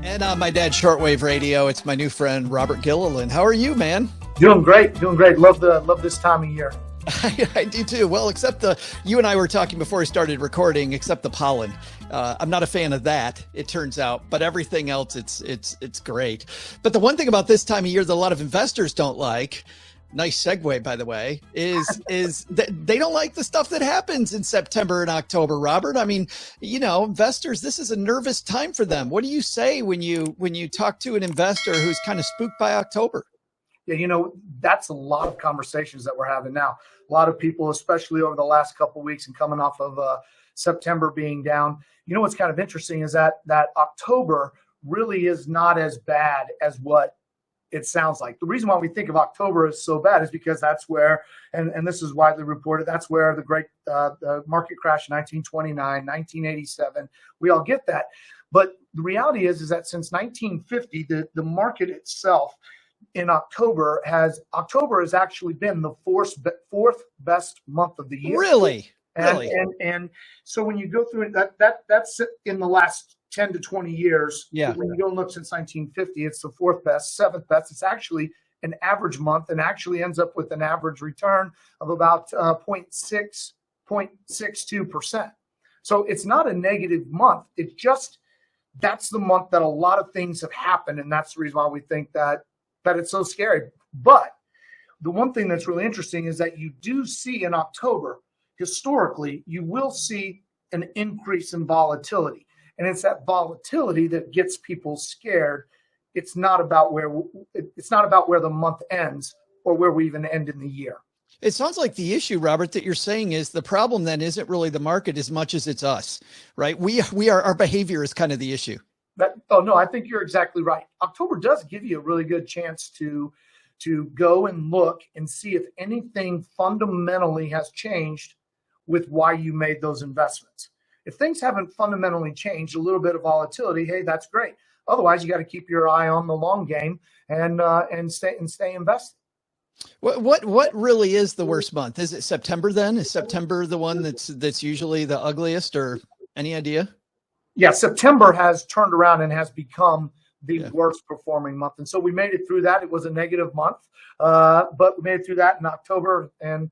And on my dad's shortwave radio, it's my new friend, Robert Gilliland. How are you, man? Doing great. Love this time of year. I do too. Well, except you and I were talking before we started recording, except the pollen. I'm not a fan of that, it turns out, but everything else, it's great. But the one thing about this time of year that a lot of investors don't like, nice segue, by the way, is that they don't like the stuff that happens in September and October, Robert. I mean, investors, this is a nervous time for them. What do you say when you talk to an investor who's kind of spooked by October? Yeah, that's a lot of conversations that we're having now. A lot of people, especially over the last couple of weeks and coming off of September being down. What's kind of interesting is that October really is not as bad as what it sounds like. The reason why we think of October as so bad is because that's where, and this is widely reported, that's where the great the market crash in 1929, 1987, we all get that. But the reality is that since 1950, the market itself in October has actually been the fourth best month of the year. Really? And so when you go through it, that's in the last 10 to 20 years. Yeah. When you go and look since 1950, it's the fourth best, seventh best. It's actually an average month and actually ends up with an average return of about 0.62%. So it's not a negative month. It's just, that's the month that a lot of things have happened. And that's the reason why we think that it's so scary. But the one thing that's really interesting is that you do see in October, historically, you will see an increase in volatility. And it's that volatility that gets people scared. It's not about where the month ends or where we even end in the year. It sounds like the issue, Robert, that you're saying is the problem then isn't really the market as much as it's us, right? We are, our behavior is kind of the issue. No, I think you're exactly right. October does give you a really good chance to go and look and see if anything fundamentally has changed with why you made those investments. If things haven't fundamentally changed, a little bit of volatility, hey, that's great. Otherwise, you got to keep your eye on the long game and stay invested. What really is the worst month? Is it September then? Is September the one that's usually the ugliest, or any idea? Yeah, September has turned around and has become the worst performing month. And so we made it through that. It was a negative month, but we made it through that in October, and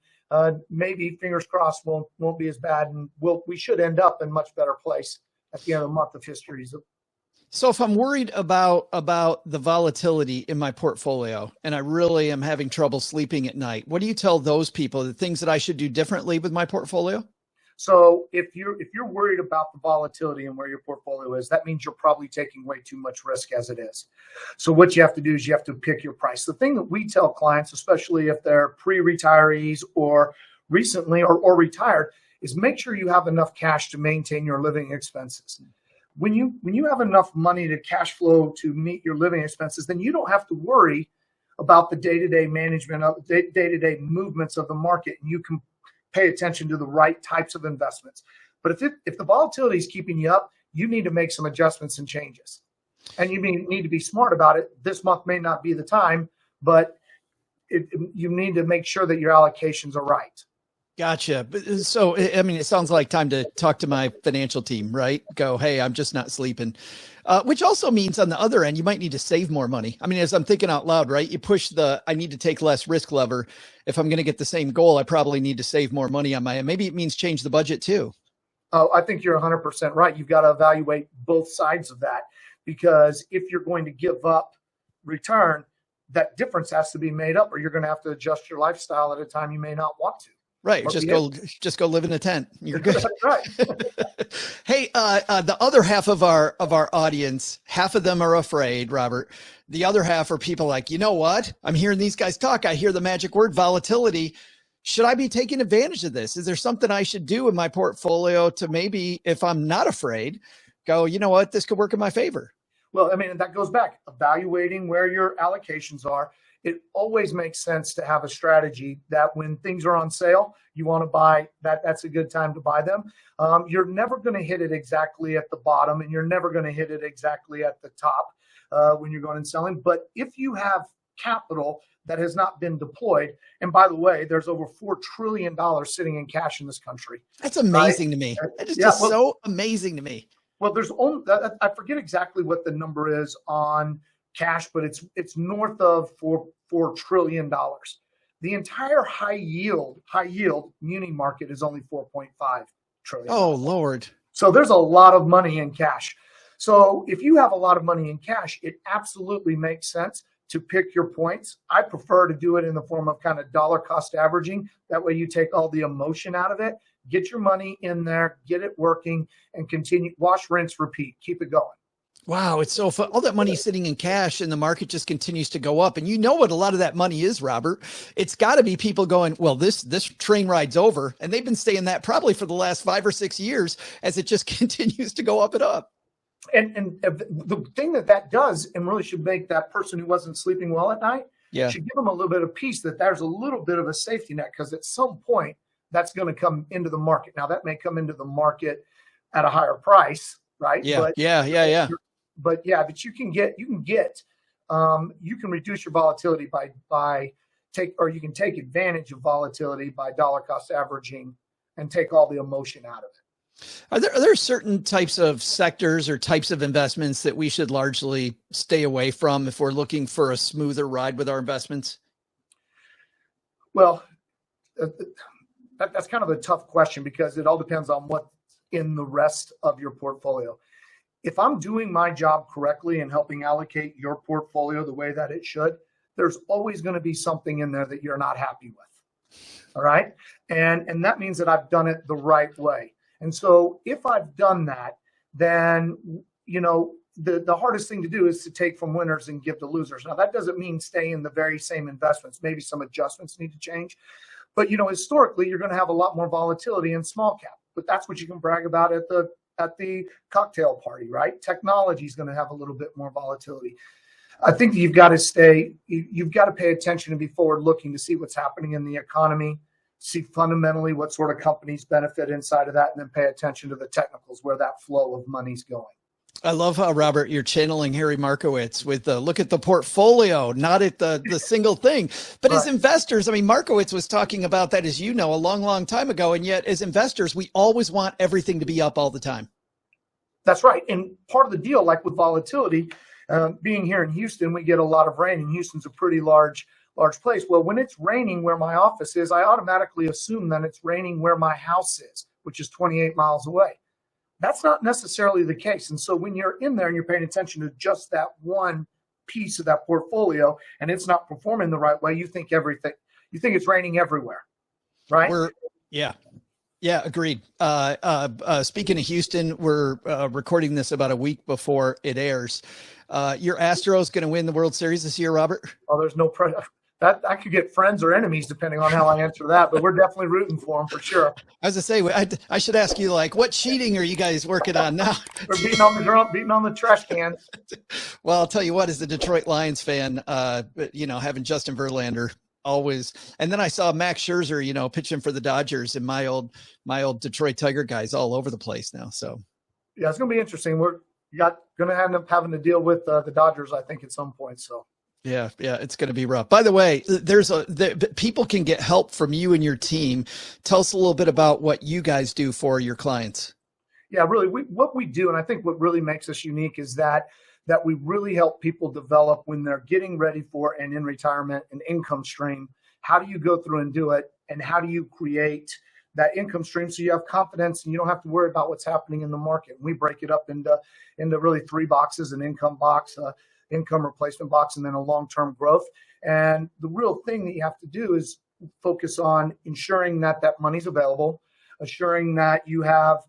maybe, fingers crossed, won't be as bad, and we should end up in a much better place at the end of the month of history. So if I'm worried about the volatility in my portfolio and I really am having trouble sleeping at night, what do you tell those people, the things that I should do differently with my portfolio? So if you're worried about the volatility and where your portfolio is, that means you're probably taking way too much risk as it is. So what you have to do is you have to pick your price. The thing that we tell clients, especially if they're pre-retirees or recently or retired, is make sure you have enough cash to maintain your living expenses. When you have enough money to cash flow to meet your living expenses, then you don't have to worry about the day-to-day management of day-to-day movements of the market, and you can pay attention to the right types of investments. But if the volatility is keeping you up, you need to make some adjustments and changes. And you need to be smart about it. This month may not be the time, but you need to make sure that your allocations are right. Gotcha. So, I mean, it sounds like time to talk to my financial team, right? Go, hey, I'm just not sleeping. Which also means on the other end, you might need to save more money. I mean, as I'm thinking out loud, right? You push I need to take less risk lever. If I'm going to get the same goal, I probably need to save more money on my end. Maybe it means change the budget too. Oh, I think you're 100% right. You've got to evaluate both sides of that, because if you're going to give up return, that difference has to be made up, or you're going to have to adjust your lifestyle at a time you may not want to. Right. Just go live in a tent. You're good. That's right. Hey, the other half of our audience, half of them are afraid, Robert. The other half are people like, you know what? I'm hearing these guys talk. I hear the magic word volatility. Should I be taking advantage of this? Is there something I should do in my portfolio to maybe, if I'm not afraid, go, you know what, this could work in my favor? Well, I mean, that goes back, evaluating where your allocations are. It always makes sense to have a strategy that when things are on sale, you want to buy that's a good time to buy them. You're never going to hit it exactly at the bottom, and you're never going to hit it exactly at the top when you're going and selling. But if you have capital that has not been deployed, and by the way, there's over $4 trillion sitting in cash in this country. That's amazing to me. That is so amazing to me. Well, there's only, I forget exactly what the number is on cash, but it's north of $4 trillion. The entire high yield muni market is only 4.5 trillion. Oh, Lord. So there's a lot of money in cash. So if you have a lot of money in cash, it absolutely makes sense to pick your points. I prefer to do it in the form of kind of dollar cost averaging. That way you take all the emotion out of it, get your money in there, get it working, and continue, wash, rinse, repeat, keep it going. Wow, it's so fun. All that money sitting in cash and the market just continues to go up. And you know what a lot of that money is, Robert? It's got to be people going, well, this train ride's over. And they've been saying that probably for the last 5 or 6 years as it just continues to go up and up. And the thing that does, and really should make that person who wasn't sleeping well at night, should give them a little bit of peace that there's a little bit of a safety net, because at some point that's going to come into the market. Now that may come into the market at a higher price, right? Yeah, but you can reduce your volatility you can take advantage of volatility by dollar cost averaging and take all the emotion out of it. Are there certain types of sectors or types of investments that we should largely stay away from if we're looking for a smoother ride with our investments? Well, that's kind of a tough question, because it all depends on what's in the rest of your portfolio. If I'm doing my job correctly and helping allocate your portfolio the way that it should, there's always going to be something in there that you're not happy with. All right. And that means that I've done it the right way. And so if I've done that, then, the hardest thing to do is to take from winners and give to losers. Now, that doesn't mean stay in the very same investments. Maybe some adjustments need to change. But, historically, you're going to have a lot more volatility in small cap. But that's what you can brag about at the cocktail party, right? Technology is going to have a little bit more volatility. I think that you've got to pay attention and be forward looking to see what's happening in the economy, see fundamentally what sort of companies benefit inside of that, and then pay attention to the technicals where that flow of money's going. I love how, Robert, you're channeling Harry Markowitz with the look at the portfolio, not at the single thing. But right. As investors, Markowitz was talking about that, as you know, a long, long time ago. And yet as investors, we always want everything to be up all the time. That's right. And part of the deal, like with volatility, being here in Houston, we get a lot of rain, and Houston's a pretty large place. Well, when it's raining where my office is, I automatically assume that it's raining where my house is, which is 28 miles away. That's not necessarily the case. And so when you're in there and you're paying attention to just that one piece of that portfolio and it's not performing the right way, you think it's raining everywhere, right? Yeah, agreed. Speaking of Houston, we're recording this about a week before it airs. Your Astros going to win the World Series this year, Robert? Oh, there's no pressure. That I could get friends or enemies depending on how I answer that, but we're definitely rooting for them for sure. I was to say, I should ask you, what cheating are you guys working on now? We're beating on the trash cans. Well, I'll tell you what, as a Detroit Lions fan, having Justin Verlander always, and then I saw Max Scherzer, pitching for the Dodgers, and my old Detroit Tiger guys all over the place now. So yeah, it's going to be interesting. We're going to end up having to deal with the Dodgers, I think, at some point. So. Yeah, it's going to be rough. By the way, people can get help from you and your team. Tell us a little bit about what you guys do for your clients. Yeah, really, what we do, and I think what really makes us unique is that we really help people develop when they're getting ready for and in retirement an income stream. How do you go through and do it, and how do you create that income stream so you have confidence and you don't have to worry about what's happening in the market? We break it up into really 3 boxes: an income box, income replacement box, and then a long-term growth. And the real thing that you have to do is focus on ensuring that money's available, assuring that you have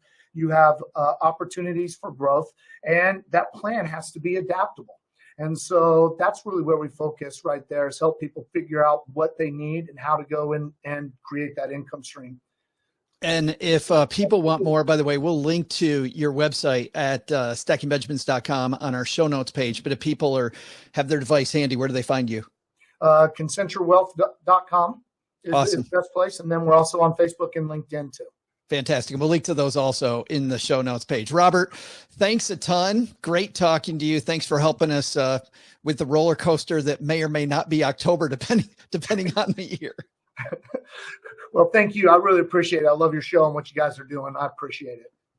opportunities for growth, and that plan has to be adaptable. And so that's really where we focus right there, is help people figure out what they need and how to go in and create that income stream. And if people want more, by the way, we'll link to your website at stackingbenjamins.com on our show notes page. But if people have their device handy, where do they find you? ConcentureWealth.com is the best place. And then we're also on Facebook and LinkedIn too. Fantastic. And we'll link to those also in the show notes page. Robert, thanks a ton. Great talking to you. Thanks for helping us with the roller coaster that may or may not be October, depending on the year. Well, thank you. I really appreciate it. I love your show and what you guys are doing. I appreciate it.